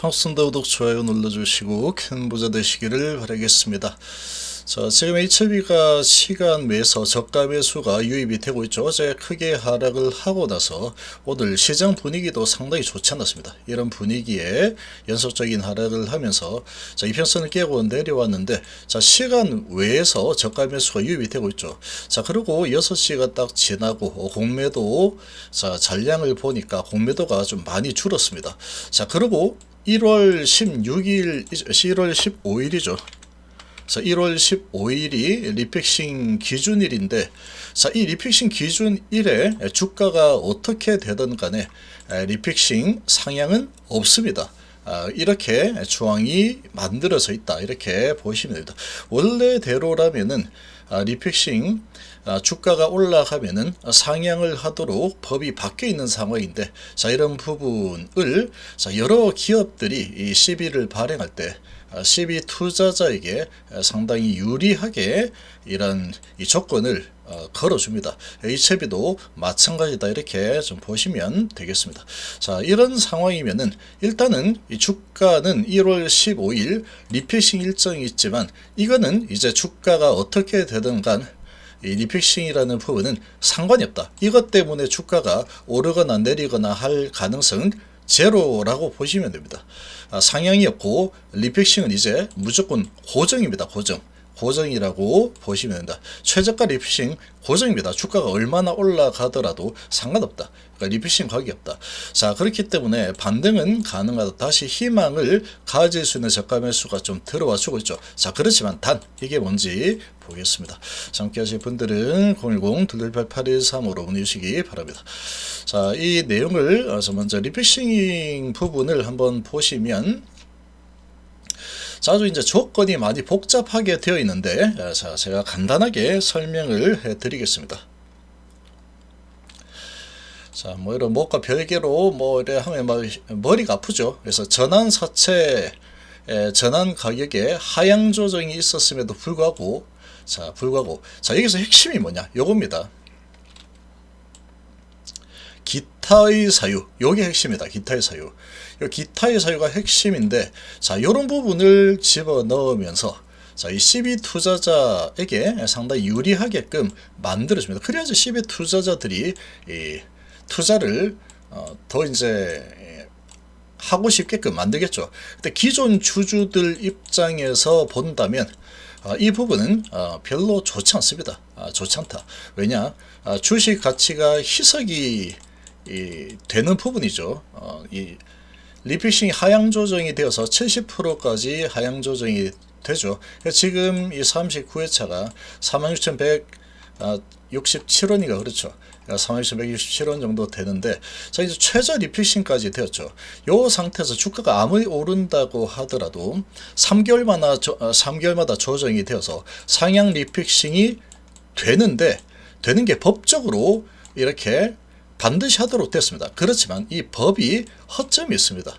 반갑습니다. 구독, 좋아요 눌러주시고 큰 부자 되시기를 바라겠습니다. 자, 지금 HB가 시간 매서 저가 매수가 유입이 되고 있죠. 어제 크게 하락을 하고 나서 오늘 시장 분위기도 상당히 좋지 않았습니다. 이런 분위기에 연속적인 하락을 하면서 자, 이평선을 깨고 내려왔는데 자, 시간 외에서 저가 매수가 유입이 되고 있죠. 자, 그리고 6시가 딱 지나고 공매도 자, 잔량을 보니까 공매도가 좀 많이 줄었습니다. 자, 그리고 1월 16일, 1월 15일이죠. 자, 1월 15일이 리픽싱 기준일인데, 자, 이 리픽싱 기준일에 주가가 어떻게 되든 간에 리픽싱 상향은 없습니다. 이렇게 주황이 만들어져 있다, 이렇게 보시면 됩니다. 원래대로라면은 리픽싱 주가가 올라가면은 상향을 하도록 법이 바뀌어 있는 상황인데, 자, 이런 부분을 자, 여러 기업들이 이 CB를 발행할 때 CB 투자자에게 상당히 유리하게 이런 이 조건을 걸어줍니다. HB도 마찬가지다, 이렇게 좀 보시면 되겠습니다. 자, 이런 상황이면은 일단은 이 주가는 1월 15일 리픽싱 일정이 있지만 이거는 이제 주가가 어떻게 되든 간 이 리픽싱이라는 부분은 상관이 없다. 이것 때문에 주가가 오르거나 내리거나 할 가능성은 제로라고 보시면 됩니다. 상향이 없고 리픽싱은 이제 무조건 고정입니다. 고정이라고 보시면 된다. 최저가 리픽싱 고정입니다. 주가가 얼마나 올라가더라도 상관없다. 그러니까 리픽싱 가격이 없다. 자, 그렇기 때문에 반등은 가능하다. 다시 희망을 가질 수 있는 저가 매수가 좀 들어와 주고 있죠. 자, 그렇지만 단 이게 뭔지 보겠습니다. 함께 하실 분들은 010-228-8135로 문의 주시기 바랍니다. 자, 이 내용을 먼저 리픽싱 부분을 한번 보시면, 자, 이제 조건이 많이 복잡하게 되어 있는데, 자, 제가 간단하게 설명을 해 드리겠습니다. 자, 뭐 이런 뭐가 별개로 뭐 이래 하면 막 머리가 아프죠. 그래서 전환사채 전환 가격에 하향 조정이 있었음에도 불구하고 자, 여기서 핵심이 뭐냐? 요겁니다. 기타의 사유, 요게 핵심이다. 기타의 사유. 요 기타의 사유가 핵심인데, 자, 요런 부분을 집어 넣으면서 자, 이 CB 투자자에게 상당히 유리하게끔 만들어줍니다. 그래야지 CB 투자자들이 이 투자를 더 이제 하고 싶게끔 만들겠죠. 근데 기존 주주들 입장에서 본다면 이 부분은 별로 좋지 않습니다. 좋지 않다. 왜냐? 주식 가치가 희석이 되는 부분이죠. 이 리픽싱이 하향 조정이 되어서 70%까지 하향 조정이 되죠. 지금 이 39회차가 46,167원이가 그렇죠. 36,167원 정도 되는데, 자, 이제 최저 리픽싱까지 되었죠. 요 상태에서 주가가 아무리 오른다고 하더라도 3개월마다 조정이 되어서 상향 리픽싱이 되는 게 법적으로 이렇게 반드시 하도록 됐습니다. 그렇지만 이 법이 허점이 있습니다.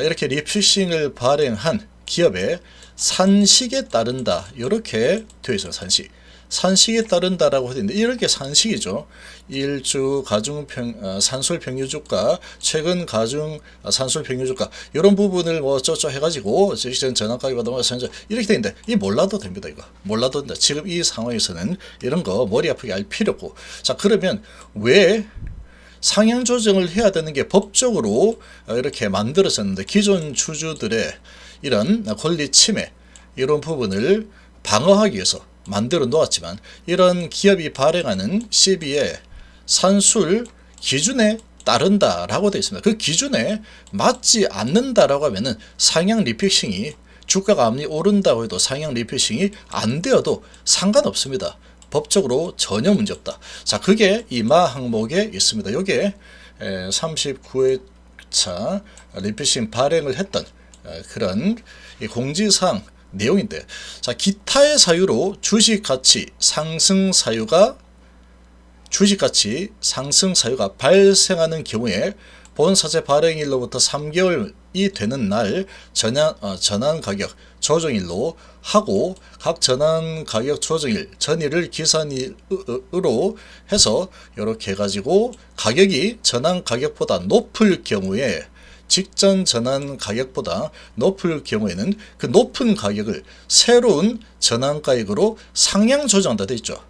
이렇게 리픽싱을 발행한 기업의 산식에 따른다, 이렇게 되어 있어요. 산식에 따른다라고 하는데, 이렇게 산식이죠. 일주 가중 산술 평균주가, 최근 가중 산술 평균주가, 이런 부분을 뭐 어쩌고 해가지고 직전 전환가격보다 이렇게 되는데, 이 몰라도 됩니다. 이거 몰라도 된다. 지금 이 상황에서는 이런 거 머리 아프게 알 필요 없고, 자, 그러면 왜 상향 조정을 해야 되는 게 법적으로 이렇게 만들어졌는데, 기존 주주들의 이런 권리 침해, 이런 부분을 방어하기 위해서 만들어 놓았지만, 이런 기업이 발행하는 CB의 산술 기준에 따른다라고 되어 있습니다. 그 기준에 맞지 않는다라고 하면은 상향 리픽싱이, 주가가 아무리 오른다고 해도 상향 리픽싱이 안 되어도 상관없습니다. 법적으로 전혀 문제없다. 자, 그게 이마 항목에 있습니다. 요게 39회차 리픽싱 발행을 했던 그런 공지사항 내용인데, 자, 기타의 사유로 주식가치 상승 사유가 발생하는 경우에 본사채 발행일로부터 3개월이 되는 날 전환 가격 조정일로 하고, 각 전환 가격 조정일 전일을 기산일로 해서 이렇게 해가지고 가격이 전환 가격보다 높을 경우에 직전 전환 가격보다 높을 경우에는 그 높은 가격을 새로운 전환 가격으로 상향 조정한다 되어 있죠.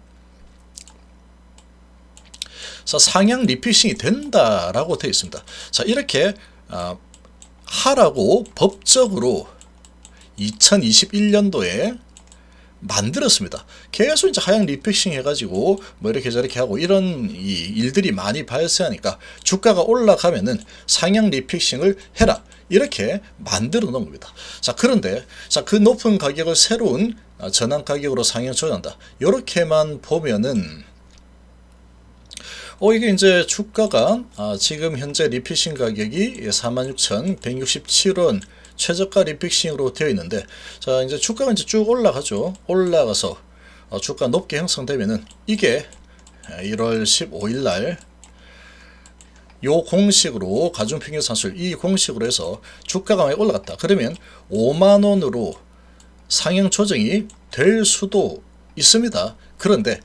자, 상향 리피싱이 된다라고 되어 있습니다. 자, 이렇게 하라고 법적으로 2021년도에 만들었습니다. 계속 이제 하향 리피싱 해가지고 뭐 이렇게 저렇게 하고 이런 일들이 많이 발생하니까 주가가 올라가면은 상향 리피싱을 해라 이렇게 만들어 놓은 겁니다. 자, 그런데 자, 그 높은 가격을 새로운 전환 가격으로 상향 조정한다. 이렇게만 보면은 이게 이제 주가가 지금 현재 리피싱 가격이 46,167원 최저가 리피싱으로 되어 있는데, 자, 이제 주가가 이제 쭉 올라가죠. 올라가서 주가 높게 형성되면은 이게 1월 15일 날 요 공식으로 가중평균산술 이 공식으로 해서 주가가 많이 올라갔다. 그러면 5만 원으로 상향 조정이 될 수도 있습니다. 그런데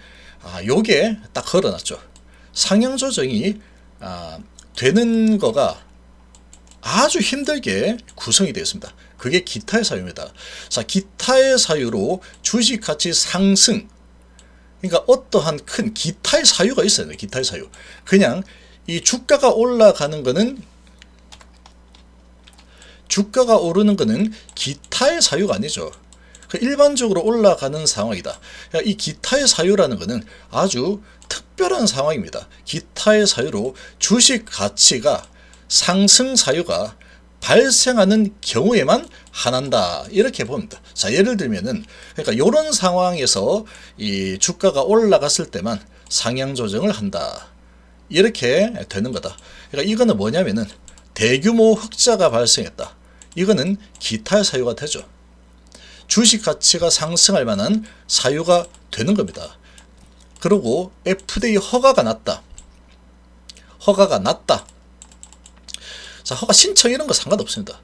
요게 딱 걸어놨죠. 상향 조정이 되는 거가 아주 힘들게 구성이 되어 있습니다. 그게 기타의 사유입니다. 자, 기타의 사유로 주식 가치 상승, 그러니까 어떠한 큰 기타의 사유가 있어요. 기타의 사유. 그냥 이 주가가 올라가는 거는, 주가가 오르는 거는 기타의 사유가 아니죠. 일반적으로 올라가는 상황이다. 이 기타의 사유라는 것은 아주 특별한 상황입니다. 기타의 사유로 주식 가치가 상승 사유가 발생하는 경우에만 한한다 이렇게 봅니다. 자, 예를 들면은 그러니까 이런 상황에서 이 주가가 올라갔을 때만 상향 조정을 한다 이렇게 되는 거다. 그러니까 이거는 뭐냐면은 대규모 흑자가 발생했다. 이거는 기타의 사유가 되죠. 주식 가치가 상승할 만한 사유가 되는 겁니다. 그리고 FDA 허가가 났다. 허가가 났다. 자, 허가 신청 이런 거 상관없습니다.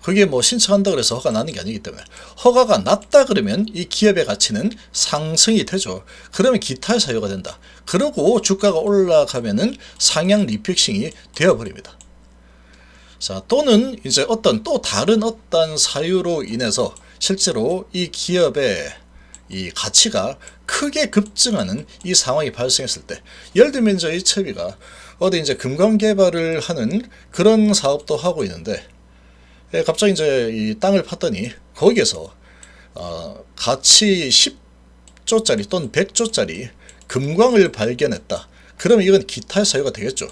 그게 뭐 신청한다 그래서 허가 나는 게 아니기 때문에 허가가 났다 그러면 이 기업의 가치는 상승이 되죠. 그러면 기타의 사유가 된다. 그리고 주가가 올라가면은 상향 리픽싱이 되어버립니다. 자, 또는 이제 어떤 또 다른 어떤 사유로 인해서 실제로 이 기업의 이 가치가 크게 급증하는 이 상황이 발생했을 때, 예를 들면 이제 HB가 어디 이제 금광 개발을 하는 그런 사업도 하고 있는데, 갑자기 이제 이 땅을 팠더니 거기에서 가치 10조짜리 또는 100조짜리 금광을 발견했다. 그러면 이건 기타의 사유가 되겠죠.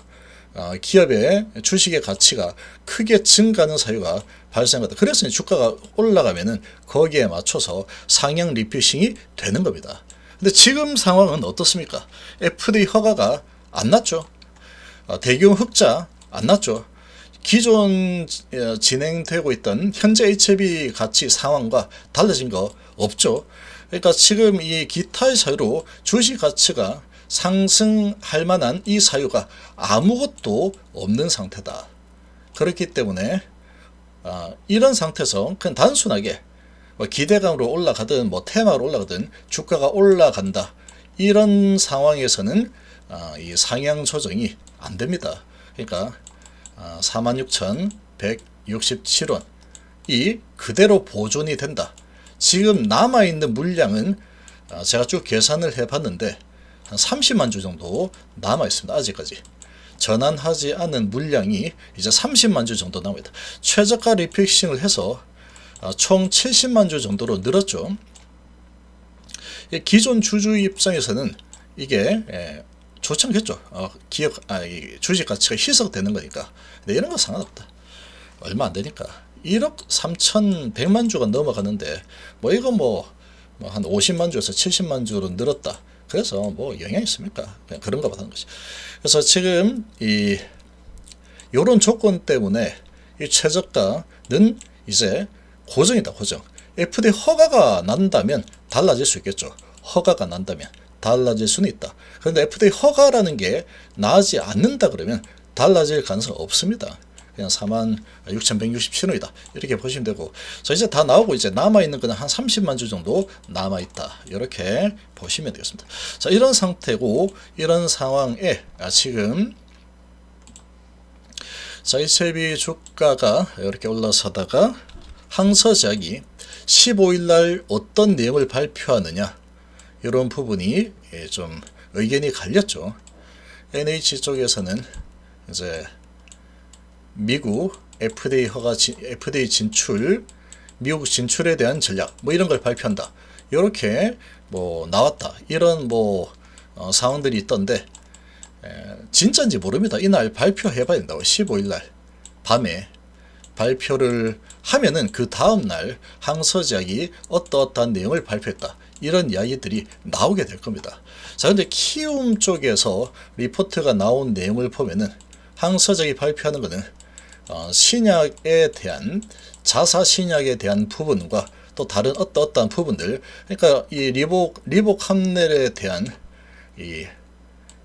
기업의 주식의 가치가 크게 증가하는 사유가 발생하다. 그래서 주가가 올라가면은 거기에 맞춰서 상향 리피싱이 되는 겁니다. 근데 지금 상황은 어떻습니까? FDA 허가가 안 났죠. 대규모 흑자 안 났죠. 기존 진행되고 있던 현재 HB 가치 상황과 달라진 거 없죠. 그러니까 지금 이 기타의 사유로 주식 가치가 상승할 만한 이 사유가 아무것도 없는 상태다. 그렇기 때문에 이런 상태에서 그냥 단순하게 기대감으로 올라가든 뭐 테마로 올라가든 주가가 올라간다. 이런 상황에서는 이 상향 조정이 안 됩니다. 그러니까 46,167원 이 그대로 보존이 된다. 지금 남아있는 물량은 제가 쭉 계산을 해봤는데 한 30만 주 정도 남아 있습니다. 아직까지 전환하지 않은 물량이 이제 30만 주 정도 남아있다. 최저가 리픽싱을 해서 총 70만 주 정도로 늘었죠. 기존 주주 입장에서는 이게 좋지 않겠죠. 주식 가치가 희석되는 거니까. 근데 이런 거 상관없다. 얼마 안 되니까 1억 3,100만 주가 넘어가는데 뭐 이거 뭐 한 50만 주에서 70만 주로 늘었다. 그래서 뭐 영향이 있습니까? 그냥 그런가 보다는 것이. 그래서 지금 요런 조건 때문에 이 최저가는 이제 고정이다. 고정. FDA 허가가 난다면 달라질 수 있겠죠. 허가가 난다면 달라질 수는 있다. 그런데 FDA 허가라는 게 나지 않는다 그러면 달라질 가능성은 없습니다. 그냥 46,167원이다. 이렇게 보시면 되고, 자, 이제 다 나오고 이제 남아있는 거는 한 30만 주 정도 남아있다. 이렇게 보시면 되겠습니다. 자, 이런 상태고, 이런 상황에 지금 자, HLB 주가가 이렇게 올라서다가 항서제약이 15일날 어떤 내용을 발표하느냐, 이런 부분이 좀 의견이 갈렸죠. NH 쪽에서는 이제 미국 FDA 진출, 미국 진출에 대한 전략, 뭐 이런 걸 발표한다, 이렇게 뭐 나왔다, 이런 뭐 상황들이 있던데, 진짜인지 모릅니다. 이날 발표해봐야 된다고. 15일날 밤에 발표를 하면은 그 다음날 항서제약이 어떠어떠한 내용을 발표했다, 이런 이야기들이 나오게 될 겁니다. 자, 근데 키움 쪽에서 리포트가 나온 내용을 보면은 항서제약이 발표하는 것은 신약에 대한, 자사 신약에 대한 부분과 또 다른 어떠어떠한 부분들, 그러니까 이 리복 함넬에 대한 이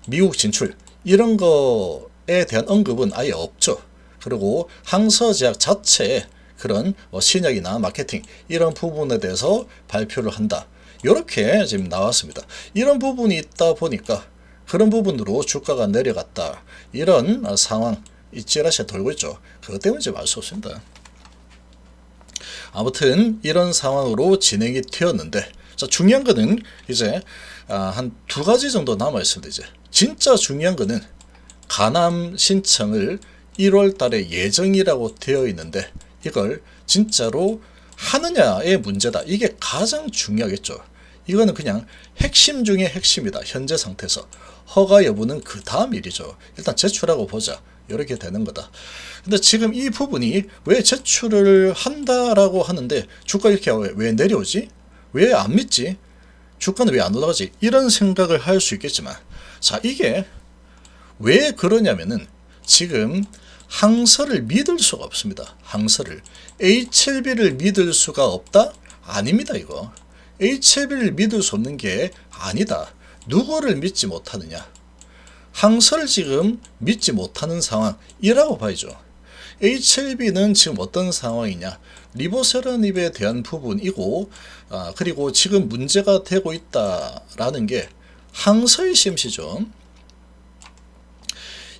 미국 진출, 이런 거에 대한 언급은 아예 없죠. 그리고 항서제약 자체의 그런 신약이나 마케팅, 이런 부분에 대해서 발표를 한다, 이렇게 지금 나왔습니다. 이런 부분이 있다 보니까 그런 부분으로 주가가 내려갔다, 이런 상황 찌라시가 돌고 있죠. 그것 때문에 좀 알 수 없습니다. 아무튼 이런 상황으로 진행이 되었는데, 자, 중요한 거는 이제 한 두 가지 정도 남아 있습니다. 이제 진짜 중요한 거는 간암 신청을 1월 달에 예정이라고 되어 있는데 이걸 진짜로 하느냐의 문제다. 이게 가장 중요하겠죠. 이거는 그냥 핵심 중에 핵심이다. 현재 상태에서 허가 여부는 그 다음 일이죠. 일단 제출하고 보자, 이렇게 되는 거다. 근데 지금 이 부분이 왜 제출을 한다라고 하는데 주가 이렇게 왜 내려오지? 왜 안 믿지? 주가는 왜 안 올라가지? 이런 생각을 할 수 있겠지만, 자, 이게 왜 그러냐면은 지금 항서를 믿을 수가 없습니다. 항서를. HLB를 믿을 수가 없다? 아닙니다. 이거 HLB를 믿을 수 없는 게 아니다. 누구를 믿지 못하느냐? 항서를 지금 믿지 못하는 상황이라고 봐야죠. HLB는 지금 어떤 상황이냐? 리보세라닙에 대한 부분이고, 그리고 지금 문제가 되고 있다라는 게 항서의 CMC죠.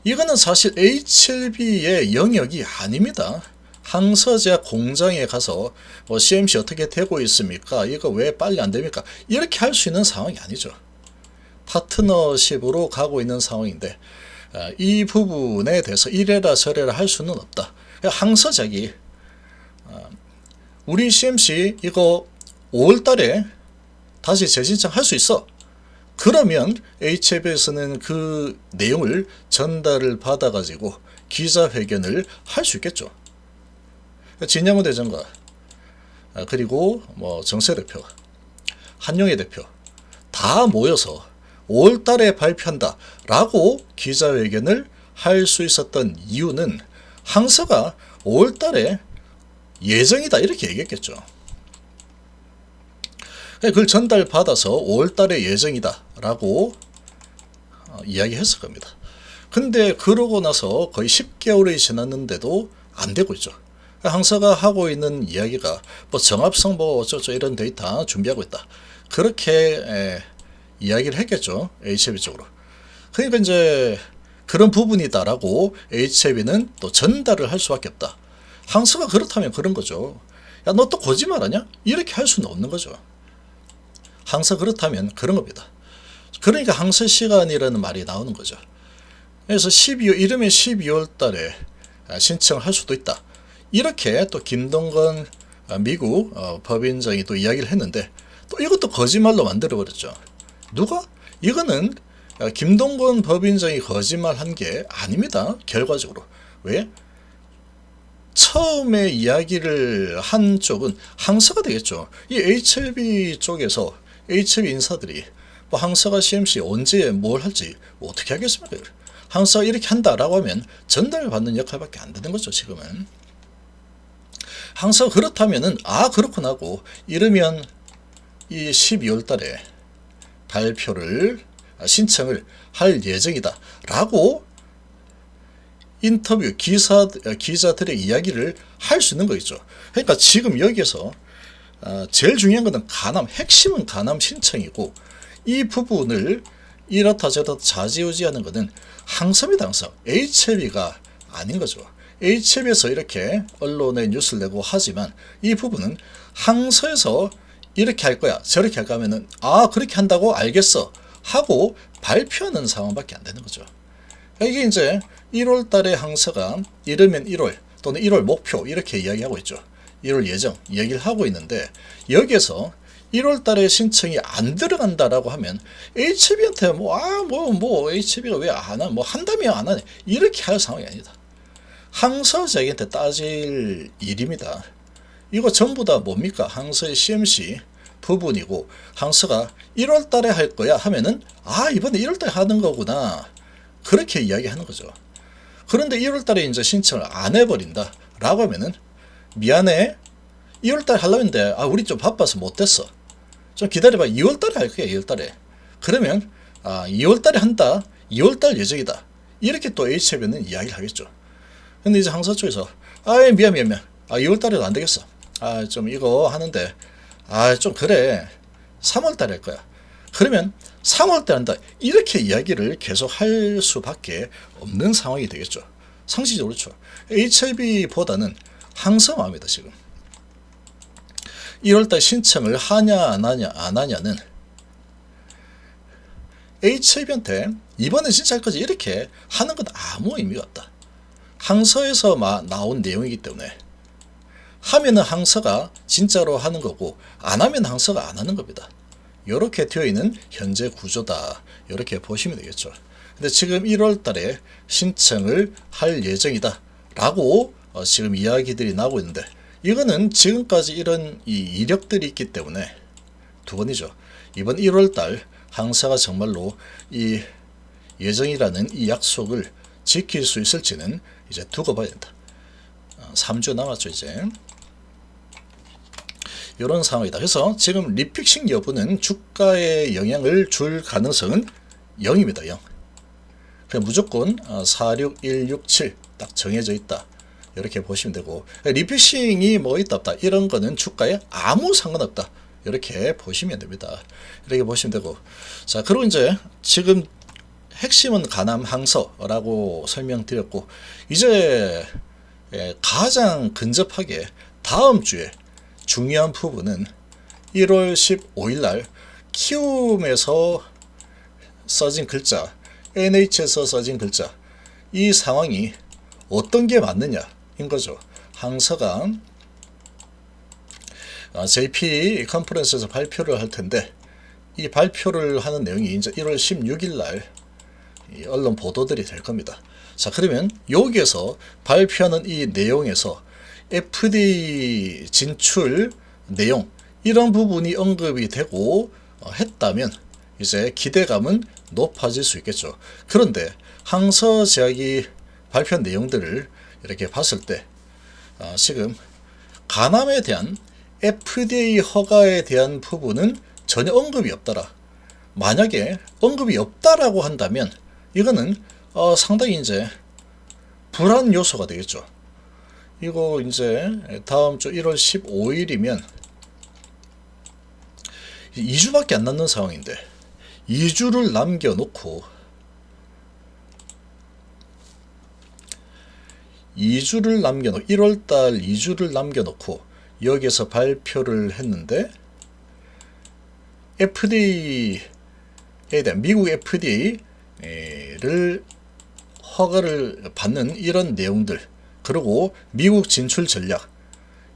이거는 사실 HLB의 영역이 아닙니다. 항서제약 공장에 가서 CMC 어떻게 되고 있습니까? 이거 왜 빨리 안 됩니까? 이렇게 할 수 있는 상황이 아니죠. 파트너십으로 가고 있는 상황인데 이 부분에 대해서 이래라 저래라 할 수는 없다. 항서제약이 우리 CMC 이거 5월달에 다시 재신청 할 수 있어. 그러면 HLB에서는 그 내용을 전달을 받아가지고 기자회견을 할 수 있겠죠. 진양호 대장과 그리고 뭐 정세 대표, 한용희 대표 다 모여서 5월달에 발표한다 라고 기자회견을 할 수 있었던 이유는 항서가 5월달에 예정이다 이렇게 얘기했겠죠. 그걸 전달받아서 5월달에 예정이다 라고 이야기했을 겁니다. 근데 그러고 나서 거의 10개월이 지났는데도 안 되고 있죠. 항서가 하고 있는 이야기가 뭐 정합성 뭐 어쩌고 이런 데이터 준비하고 있다, 그렇게 이야기를 했겠죠. HLB 쪽으로. 그러니까 이제 그런 부분이다라고 HLB는 또 전달을 할 수밖에 없다. 항서가 그렇다면 그런 거죠. 야, 너 또 거짓말하냐? 이렇게 할 수는 없는 거죠. 항서 그렇다면 그런 겁니다. 그러니까 항서 시간이라는 말이 나오는 거죠. 그래서 이르면 12월 달에 신청을 할 수도 있다. 이렇게 또 김동건 미국 법인장이 또 이야기를 했는데 또 이것도 거짓말로 만들어버렸죠. 누가? 이거는 김동건 법인장이 거짓말한 게 아닙니다. 결과적으로. 왜? 처음에 이야기를 한 쪽은 항서가 되겠죠. 이 HLB 쪽에서 HLB 인사들이 뭐 항서가 CMC 언제 뭘 할지 어떻게 하겠습니까? 항서가 이렇게 한다라고 하면 전달받는 역할밖에 안 되는 거죠. 지금은 항서가 그렇다면은 그렇구나 하고 이르면 이 12월 달에 발표를 신청을 할 예정이다 라고 인터뷰 기자들의 이야기를 할 수 있는 거겠죠. 그러니까 지금 여기에서 제일 중요한 것은 핵심은 간암 신청이고, 이 부분을 이렇다 저렇다 좌지우지하는 것은 항서입니다. 항서. HLB가 아닌 거죠. H앱에서 이렇게 언론에 뉴스를 내고 하지만 이 부분은 항서에서 이렇게 할 거야 저렇게 할까 하면은 그렇게 한다고 알겠어 하고 발표하는 상황밖에 안 되는 거죠. 이게 이제 1월 달에 항서가 이르면 1월 또는 1월 목표 이렇게 이야기하고 있죠. 1월 예정 얘기를 하고 있는데 여기에서 1월 달에 신청이 안 들어간다라고 하면 HB한테 HB가 왜 안 하냐 한다며 안 하냐 이렇게 할 상황이 아니다. 항서자에게 따질 일입니다. 이거 전부 다 뭡니까? 항서의 CMC 부분이고 항서가 1월 달에 할 거야 하면은 이번에 1월 달에 하는 거구나 그렇게 이야기하는 거죠. 그런데 1월 달에 이제 신청을 안 해버린다 라고 하면은 미안해 2월 달에 하려고 했는데 우리 좀 바빠서 못됐어 좀 기다려봐 2월 달에 할 거야 2월 달에 그러면 2월 달에 한다 2월 달 예정이다 이렇게 또 H협에는 이야기를 하겠죠. 근데 이제 항서 쪽에서 미안 2월 달에도 안 되겠어 좀 이거 하는데 좀 그래 3월 달에 할 거야 그러면 3월 때 한다 이렇게 이야기를 계속 할 수밖에 없는 상황이 되겠죠. 상식적으로 그렇죠. HIB보다는 항서 마음이다. 지금 1월달 신청을 하냐 안 하냐는 HIB한테 이번에 진짜 할 거지 이렇게 하는 건 아무 의미가 없다. 항서에서 나온 내용이기 때문에 하면은 항서가 진짜로 하는 거고 안 하면 항서가 안 하는 겁니다. 이렇게 되어 있는 현재 구조다 이렇게 보시면 되겠죠. 근데 지금 1월 달에 신청을 할 예정이다 라고 지금 이야기들이 나오고 있는데 이거는 지금까지 이런 이력들이 있기 때문에 두 번이죠. 이번 1월 달 항서가 정말로 이 예정이라는 이 약속을 지킬 수 있을지는 이제 두고 봐야 된다. 3주 남았죠 이제. 이런 상황이다. 그래서 지금 리픽싱 여부는 주가에 영향을 줄 가능성은 0입니다. 0. 그냥 무조건 46167 딱 정해져 있다. 이렇게 보시면 되고 리픽싱이 뭐 있다 없다 이런 거는 주가에 아무 상관없다. 이렇게 보시면 됩니다. 이렇게 보시면 되고 자 그리고 이제 지금 핵심은 가남 항서라고 설명드렸고 이제 가장 근접하게 다음 주에 중요한 부분은 1월 15일 날 키움에서 써진 글자, NH에서 써진 글자 이 상황이 어떤 게 맞느냐인 거죠. 항서가 JP 컨퍼런스에서 발표를 할 텐데 이 발표를 하는 내용이 이제 1월 16일 날 언론 보도들이 될 겁니다. 자 그러면 여기에서 발표하는 이 내용에서 FDA 진출 내용 이런 부분이 언급이 되고 했다면 이제 기대감은 높아질 수 있겠죠. 그런데 항서제약이 발표한 내용들을 이렇게 봤을 때 지금 간암에 대한 FDA 허가에 대한 부분은 전혀 언급이 없더라. 만약에 언급이 없다라고 한다면 이거는 상당히 이제 불안 요소가 되겠죠. 이거 이제 다음 주 1월 15일이면 2주밖에 안 남는 상황인데 2주를 남겨놓고 1월달 2주를 남겨놓고 여기에서 발표를 했는데 FDA에 대한 미국 FDA를 허가를 받는 이런 내용들 그리고 미국 진출 전략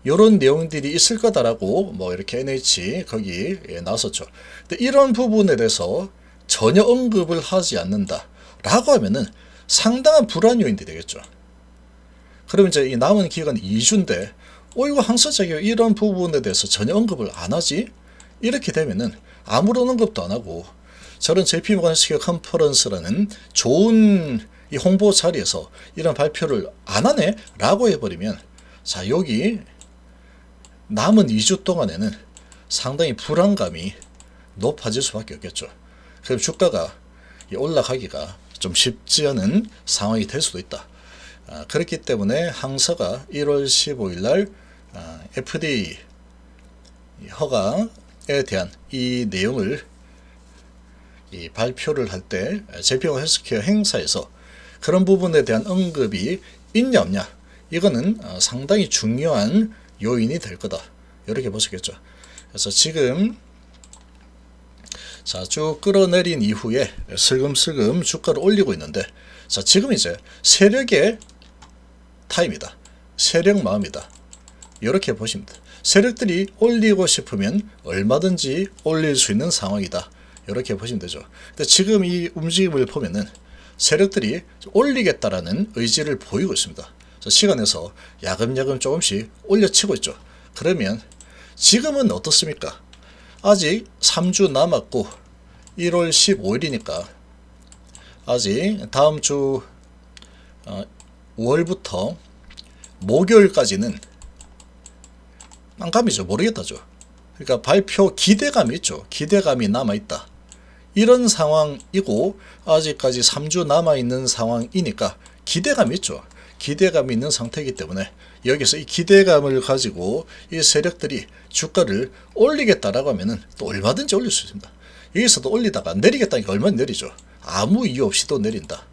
이런 내용들이 있을 거다라고 뭐 이렇게 NH 거기 나섰죠. 근데 이런 부분에 대해서 전혀 언급을 하지 않는다 라고 하면은 상당한 불안 요인이 되겠죠. 그럼 이제 이 남은 기간 2주인데 이거 항서제약이 이런 부분에 대해서 전혀 언급을 안 하지? 이렇게 되면은 아무런 언급도 안 하고 저런 JP모간 헬스케어 컨퍼런스라는 좋은 이 홍보 자리에서 이런 발표를 안 하네? 라고 해버리면 자 여기 남은 2주 동안에는 상당히 불안감이 높아질 수밖에 없겠죠. 그럼 주가가 올라가기가 좀 쉽지 않은 상황이 될 수도 있다. 그렇기 때문에 항서가 1월 15일 날 FDA 허가에 대한 이 내용을 발표를 할 때 JP모간 헬스케어 행사에서 그런 부분에 대한 언급이 있냐 없냐 이거는 상당히 중요한 요인이 될 거다. 이렇게 보시겠죠. 그래서 지금 자, 쭉 끌어내린 이후에 슬금슬금 주가를 올리고 있는데, 자, 지금 이제 세력의 타임이다. 세력 마음이다. 이렇게 보시면 됩니다. 세력들이 올리고 싶으면 얼마든지 올릴 수 있는 상황이다. 이렇게 보시면 되죠. 근데 지금 이 움직임을 보면은 세력들이 올리겠다라는 의지를 보이고 있습니다. 시간에서 야금야금 조금씩 올려치고 있죠. 그러면 지금은 어떻습니까? 아직 3주 남았고 1월 15일이니까 아직 다음 주 5월부터 목요일까지는 깜깜이죠. 모르겠다죠. 그러니까 발표 기대감이 있죠. 기대감이 남아있다. 이런 상황이고 아직까지 3주 남아있는 상황이니까 기대감이 있죠. 기대감이 있는 상태이기 때문에 여기서 이 기대감을 가지고 이 세력들이 주가를 올리겠다라고 하면은 또 얼마든지 올릴 수 있습니다. 여기서도 올리다가 내리겠다니까 얼마나 내리죠. 아무 이유 없이도 내린다.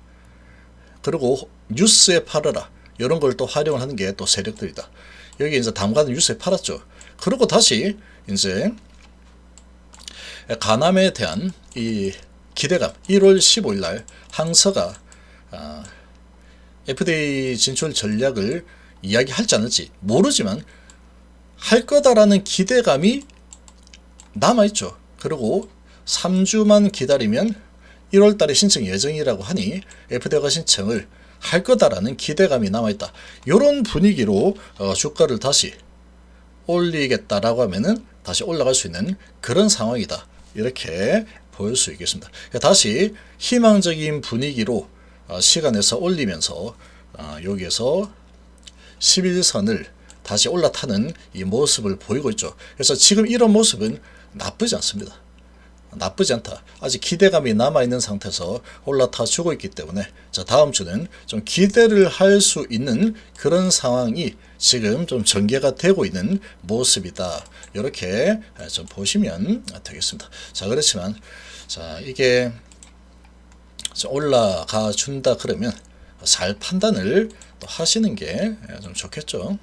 그리고 뉴스에 팔아라. 이런 걸 또 활용을 하는 게 또 세력들이다. 여기 이제 당분간 뉴스에 팔았죠. 그리고 다시 이제 가남에 대한 이 기대감, 1월 15일 날 항서가 FDA 진출 전략을 이야기할지 않을지 모르지만 할 거다라는 기대감이 남아있죠. 그리고 3주만 기다리면 1월 달에 신청 예정이라고 하니 FDA가 신청을 할 거다라는 기대감이 남아있다. 이런 분위기로 주가를 다시 올리겠다라고 하면은 다시 올라갈 수 있는 그런 상황이다. 이렇게 볼 수 있겠습니다. 다시 희망적인 분위기로 시간에서 올리면서 여기에서 11선을 다시 올라타는 이 모습을 보이고 있죠. 그래서 지금 이런 모습은 나쁘지 않습니다. 나쁘지 않다. 아직 기대감이 남아있는 상태에서 올라타 주고 있기 때문에 자, 다음 주는 좀 기대를 할 수 있는 그런 상황이 지금 좀 전개가 되고 있는 모습이다. 이렇게 좀 보시면 되겠습니다. 자, 그렇지만 자, 이게 올라가 준다 그러면 잘 판단을 또 하시는 게 좀 좋겠죠.